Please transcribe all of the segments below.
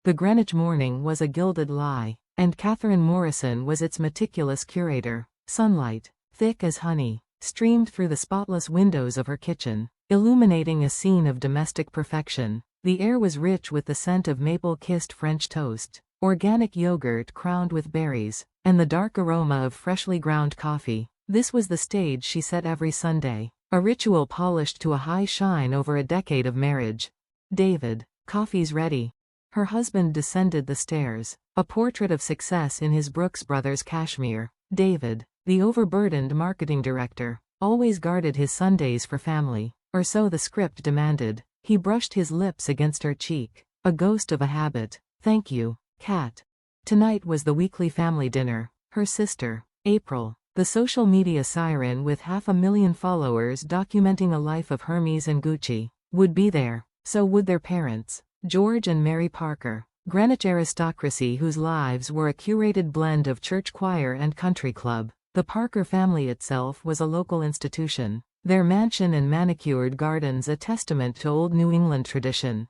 The Greenwich morning was a gilded lie, and Katherine Morrison was its meticulous curator. Sunlight, thick as honey, streamed through the spotless windows of her kitchen, illuminating a scene of domestic perfection. The air was rich with the scent of maple-kissed French toast, organic yogurt crowned with berries, and the dark aroma of freshly ground coffee. This was the stage she set every Sunday, a ritual polished to a high shine over a decade of marriage. "David, coffee's ready." Her husband descended the stairs, a portrait of success in his Brooks Brothers cashmere. David, the overburdened marketing director, always guarded his Sundays for family, or so the script demanded. He brushed his lips against her cheek, a ghost of a habit. "Thank you, Kat." Tonight was the weekly family dinner. Her sister, April, the social media siren with 500,000 followers documenting a life of Hermes and Gucci, would be there. So would their parents, George and Mary Parker, Greenwich aristocracy whose lives were a curated blend of church choir and country club. The Parker family itself was a local institution, their mansion and manicured gardens a testament to old New England tradition.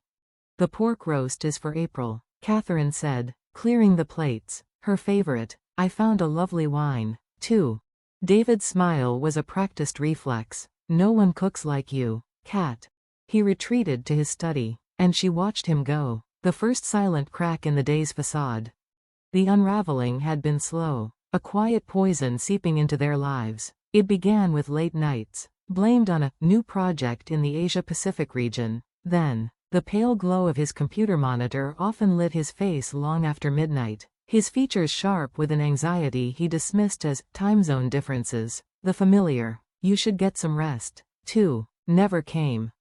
"The pork roast is for April," Katherine said, clearing the plates. "Her favorite. I found a lovely wine, too." David's smile was a practiced reflex. "No one cooks like you, Kat." He retreated to his study, and she watched him go, the first silent crack in the day's facade. The unraveling had been slow, a quiet poison seeping into their lives. It began with late nights, blamed on a new project in the Asia-Pacific region. Then, the pale glow of his computer monitor often lit his face long after midnight, his features sharp with an anxiety he dismissed as time zone differences. The familiar, "You should get some rest, too," never came.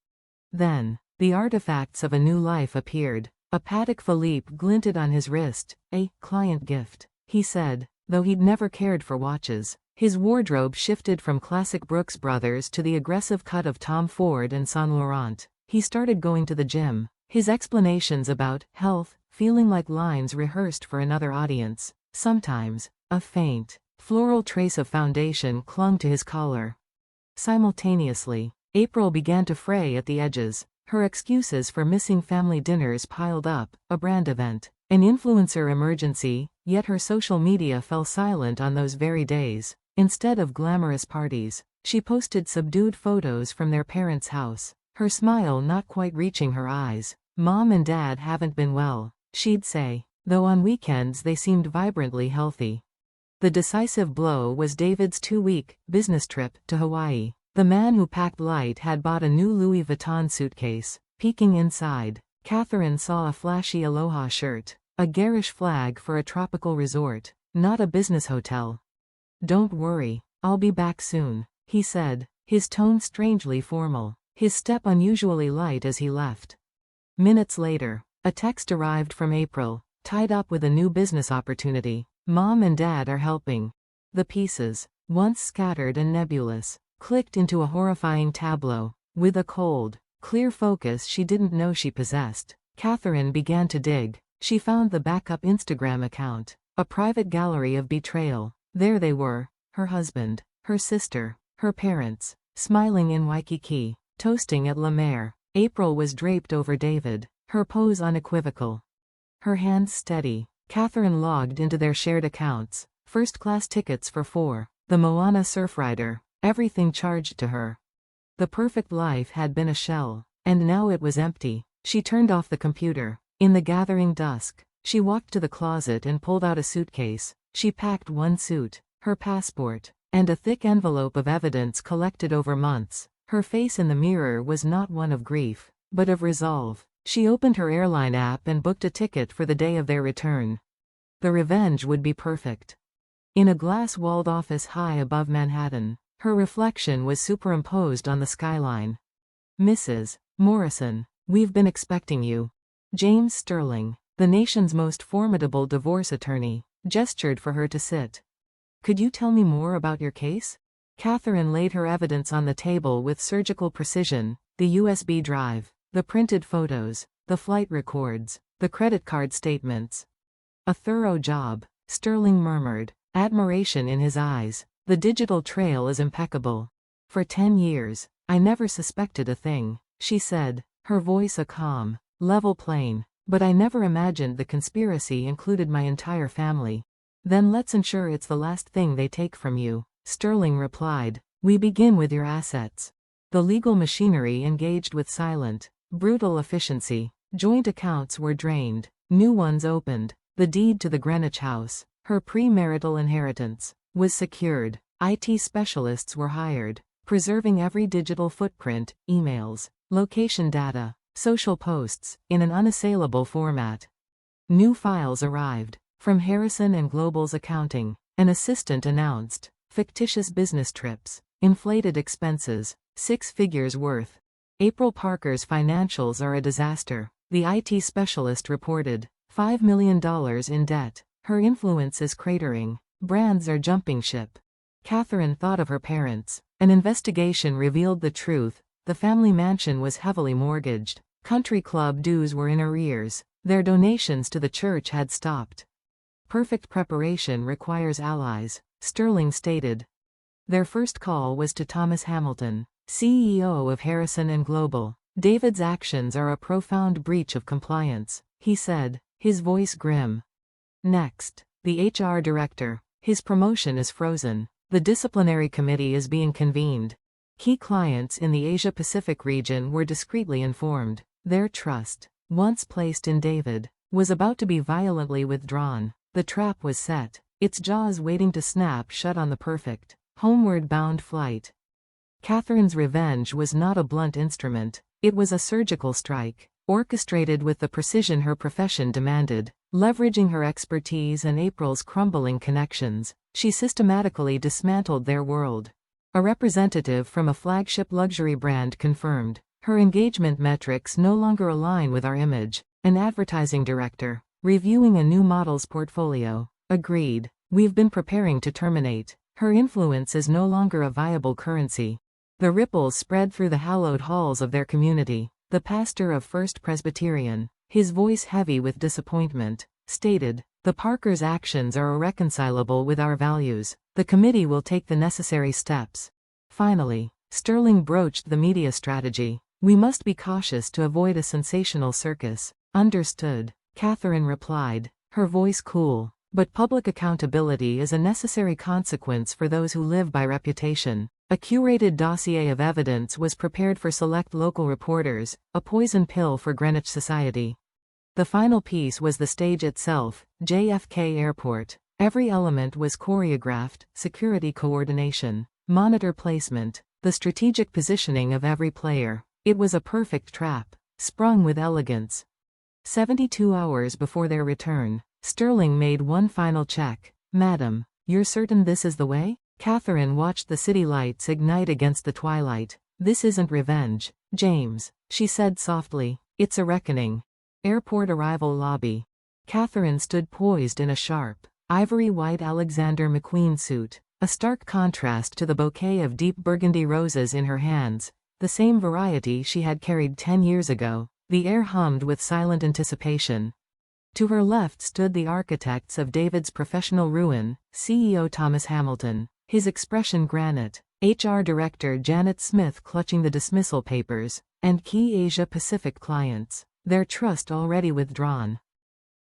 Then, the artifacts of a new life appeared. A Patek Philippe glinted on his wrist, a client gift, he said, though he'd never cared for watches. His wardrobe shifted from classic Brooks Brothers to the aggressive cut of Tom Ford and Saint Laurent. He started going to the gym, his explanations about health feeling like lines rehearsed for another audience. Sometimes, a faint, floral trace of foundation clung to his collar. Simultaneously, April began to fray at the edges. Her excuses for missing family dinners piled up, a brand event, an influencer emergency, yet her social media fell silent on those very days. Instead of glamorous parties, she posted subdued photos from their parents' house, her smile not quite reaching her eyes. "Mom and Dad haven't been well," she'd say, though on weekends they seemed vibrantly healthy. The decisive blow was David's 2-week business trip to Hawaii. The man who packed light had bought a new Louis Vuitton suitcase. Peeking inside, Katherine saw a flashy Aloha shirt, a garish flag for a tropical resort, not a business hotel. "Don't worry, I'll be back soon," he said, his tone strangely formal, his step unusually light as he left. Minutes later, a text arrived from April, tied up with a new business opportunity. "Mom and Dad are helping." The pieces, once scattered and nebulous, clicked into a horrifying tableau. With a cold, clear focus she didn't know she possessed, Katherine began to dig. She found the backup Instagram account, a private gallery of betrayal. There they were, her husband, her sister, her parents, smiling in Waikiki, toasting at La Mer. April was draped over David, her pose unequivocal, her hands steady. Katherine logged into their shared accounts, first-class tickets for 4, the Moana Surfrider, everything charged to her. The perfect life had been a shell, and now it was empty. She turned off the computer. In the gathering dusk, she walked to the closet and pulled out a suitcase. She packed one suit, her passport, and a thick envelope of evidence collected over months. Her face in the mirror was not one of grief, but of resolve. She opened her airline app and booked a ticket for the day of their return. The revenge would be perfect. In a glass-walled office high above Manhattan, her reflection was superimposed on the skyline. "Mrs. Morrison, we've been expecting you." James Sterling, the nation's most formidable divorce attorney, gestured for her to sit. "Could you tell me more about your case?" Katherine laid her evidence on the table with surgical precision: the USB drive, the printed photos, the flight records, the credit card statements. "A thorough job," Sterling murmured, admiration in his eyes. "The digital trail is impeccable." "For 10 years, I never suspected a thing," she said, her voice a calm, level plane. But I never imagined the conspiracy included my entire family. Then let's ensure it's the last thing they take from you, Sterling replied. We begin with your assets. The legal machinery engaged with silent, brutal efficiency. Joint accounts were drained, new ones opened. The deed to the Greenwich house, her premarital inheritance, was secured. IT specialists were hired, preserving every digital footprint, emails, location data, social posts, in an unassailable format. New files arrived. From Harrison and Global's accounting, an assistant announced, fictitious business trips, inflated expenses, 6 figures worth. April Parker's financials are a disaster, the IT specialist reported. $5 million in debt. Her influence is cratering. Brands are jumping ship. Katherine thought of her parents. An investigation revealed the truth. The family mansion was heavily mortgaged. Country club dues were in arrears. Their donations to the church had stopped. Perfect preparation requires allies, Sterling stated. Their first call was to Thomas Hamilton, CEO of Harrison and Global. David's actions are a profound breach of compliance, he said, his voice grim. Next, the HR director. His promotion is frozen. The disciplinary committee is being convened. Key clients in the Asia-Pacific region were discreetly informed. Their trust, once placed in David, was about to be violently withdrawn. The trap was set, its jaws waiting to snap shut on the perfect, homeward-bound flight. Katherine's revenge was not a blunt instrument. It was a surgical strike, orchestrated with the precision her profession demanded. Leveraging her expertise and April's crumbling connections, she systematically dismantled their world. A representative from a flagship luxury brand confirmed, her engagement metrics no longer align with our image. An advertising director, reviewing a new model's portfolio, agreed, we've been preparing to terminate. Her influence is no longer a viable currency. The ripples spread through the hallowed halls of their community. The pastor of First Presbyterian, his voice heavy with disappointment, stated, the Parkers' actions are irreconcilable with our values. The committee will take the necessary steps. Finally, Sterling broached the media strategy. We must be cautious to avoid a sensational circus. Understood, Katherine replied, her voice cool. But public accountability is a necessary consequence for those who live by reputation. A curated dossier of evidence was prepared for select local reporters, a poison pill for Greenwich society. The final piece was the stage itself, JFK Airport. Every element was choreographed: security coordination, monitor placement, the strategic positioning of every player. It was a perfect trap, sprung with elegance. 72 hours before their return, Sterling made one final check. Madam, you're certain this is the way? Katherine watched the city lights ignite against the twilight. This isn't revenge, James, she said softly. It's a reckoning. Airport arrival lobby. Katherine stood poised in a sharp, ivory-white Alexander McQueen suit, a stark contrast to the bouquet of deep burgundy roses in her hands, the same variety she had carried 10 years ago. The air hummed with silent anticipation. To her left stood the architects of David's professional ruin, CEO Thomas Hamilton, his expression granite, HR Director Janet Smith clutching the dismissal papers, and key Asia-Pacific clients, their trust already withdrawn.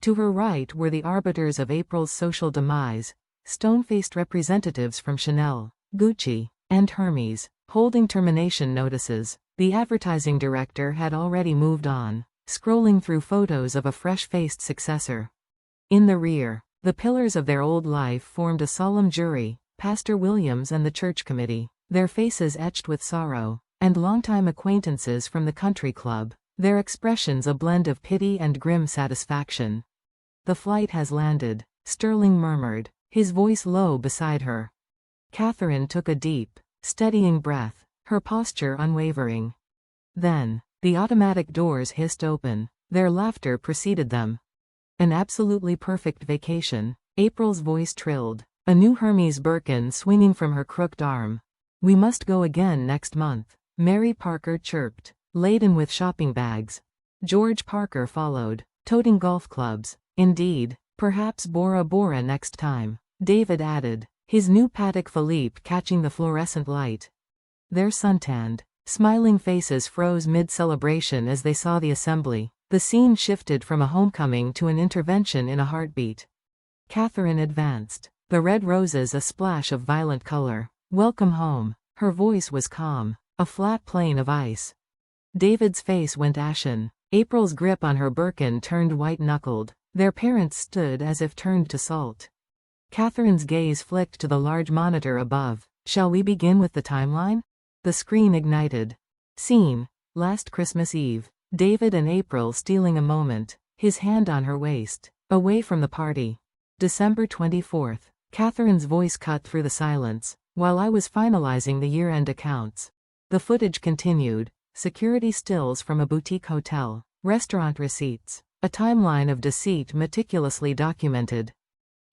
To her right were the arbiters of April's social demise, stone-faced representatives from Chanel, Gucci, and Hermes, holding termination notices. The advertising director had already moved on, scrolling through photos of a fresh-faced successor. In the rear, the pillars of their old life formed a solemn jury, Pastor Williams and the church committee, their faces etched with sorrow, and longtime acquaintances from the country club, their expressions a blend of pity and grim satisfaction. The flight has landed, Sterling murmured, his voice low beside her. Katherine took a deep, steadying breath, her posture unwavering. Then, the automatic doors hissed open. Their laughter preceded them. An absolutely perfect vacation, April's voice trilled, a new Hermes Birkin swinging from her crooked arm. We must go again next month, Mary Parker chirped, laden with shopping bags. George Parker followed, toting golf clubs. Indeed, perhaps Bora Bora next time, David added, his new Patek Philippe catching the fluorescent light. Their suntanned, smiling faces froze mid-celebration as they saw the assembly. The scene shifted from a homecoming to an intervention in a heartbeat. Katherine advanced, the red roses a splash of violent color. "Welcome home." Her voice was calm, a flat plane of ice. David's face went ashen. April's grip on her Birkin turned white-knuckled. Their parents stood as if turned to salt. Katherine's gaze flicked to the large monitor above. "Shall we begin with the timeline?" The screen ignited. Scene: last Christmas Eve. David and April stealing a moment, his hand on her waist, away from the party. December 24th. Katherine's voice cut through the silence. "While I was finalizing the year-end accounts." The footage continued. Security stills from a boutique hotel, restaurant receipts, a timeline of deceit meticulously documented.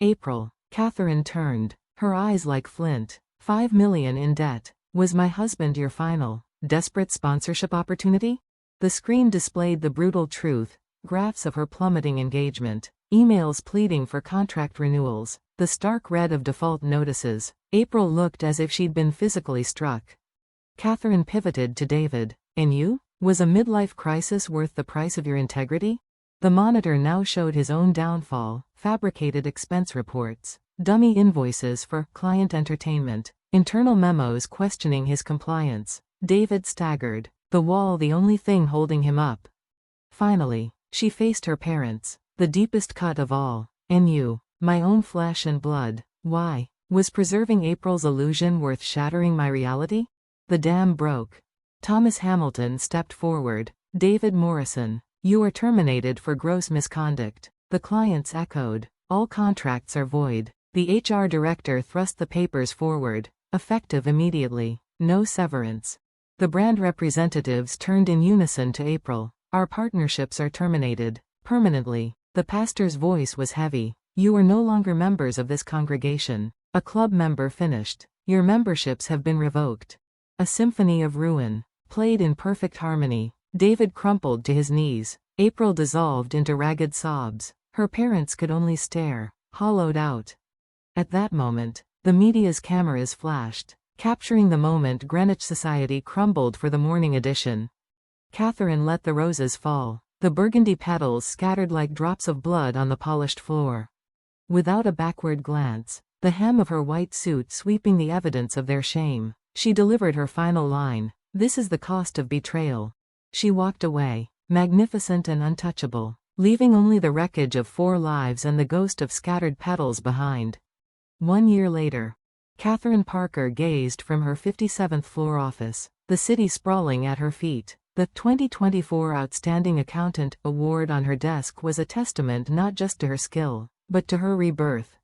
April. Katherine turned, her eyes like flint. $5 million in debt. Was my husband your final, desperate sponsorship opportunity? The screen displayed the brutal truth, graphs of her plummeting engagement, emails pleading for contract renewals, the stark red of default notices. April looked as if she'd been physically struck. Katherine pivoted to David. "And you? Was a midlife crisis worth the price of your integrity?" The monitor now showed his own downfall, fabricated expense reports, dummy invoices for client entertainment, internal memos questioning his compliance. David staggered, the wall the only thing holding him up. Finally, she faced her parents, the deepest cut of all. "And you, my own flesh and blood, why? Was preserving April's illusion worth shattering my reality?" The dam broke. Thomas Hamilton stepped forward. "David Morrison, you are terminated for gross misconduct." The clients echoed. "All contracts are void." The HR director thrust the papers forward. "Effective immediately. No severance." The brand representatives turned in unison to April. "Our partnerships are terminated. Permanently." The pastor's voice was heavy. "You are no longer members of this congregation." A club member finished. "Your memberships have been revoked." A symphony of ruin, played in perfect harmony. David crumpled to his knees. April dissolved into ragged sobs. Her parents could only stare, hollowed out. At that moment, the media's cameras flashed, capturing the moment Greenwich society crumbled for the morning edition. Katherine let the roses fall. The burgundy petals scattered like drops of blood on the polished floor. Without a backward glance, the hem of her white suit sweeping the evidence of their shame, she delivered her final line. "This is the cost of betrayal." She walked away, magnificent and untouchable, leaving only the wreckage of 4 lives and the ghost of scattered petals behind. 1 year later, Katherine Parker gazed from her 57th floor office, the city sprawling at her feet. The 2024 Outstanding Accountant Award on her desk was a testament not just to her skill, but to her rebirth.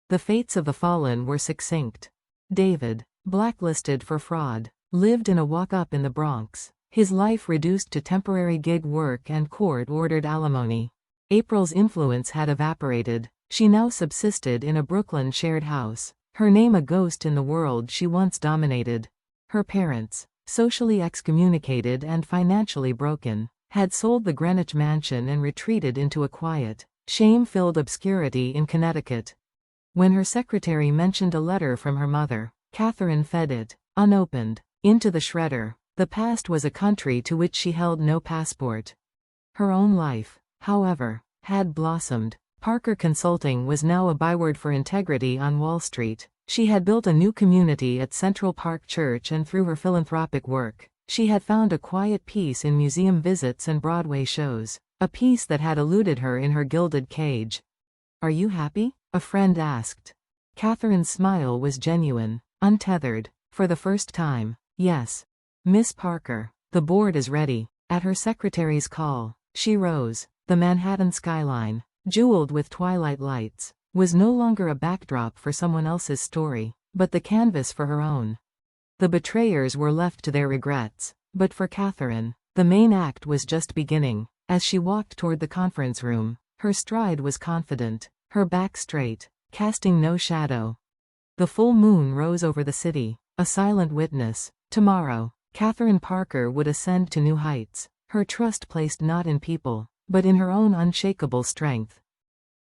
The fates of the fallen were succinct. David, blacklisted for fraud, lived in a walk-up in the Bronx, his life reduced to temporary gig work and court-ordered alimony. April's influence had evaporated. She now subsisted in a Brooklyn shared house, her name a ghost in the world she once dominated. Her parents, socially excommunicated and financially broken, had sold the Greenwich mansion and retreated into a quiet, shame-filled obscurity in Connecticut. When her secretary mentioned a letter from her mother, Katherine fed it, unopened, into the shredder. The past was a country to which she held no passport. Her own life, however, had blossomed. Parker Consulting was now a byword for integrity on Wall Street. She had built a new community at Central Park Church, and through her philanthropic work, she had found a quiet peace in museum visits and Broadway shows, a peace that had eluded her in her gilded cage. "Are you happy?" a friend asked. Katherine's smile was genuine, untethered. For the first time, "Yes, Miss Parker, the board is ready." At her secretary's call, she rose. The Manhattan skyline, jeweled with twilight lights, was no longer a backdrop for someone else's story, but the canvas for her own. The betrayers were left to their regrets, but for Katherine, the main act was just beginning. As she walked toward the conference room, her stride was confident, her back straight, casting no shadow. The full moon rose over the city, a silent witness. Tomorrow, Katherine Parker would ascend to new heights, her trust placed not in people, but in her own unshakable strength.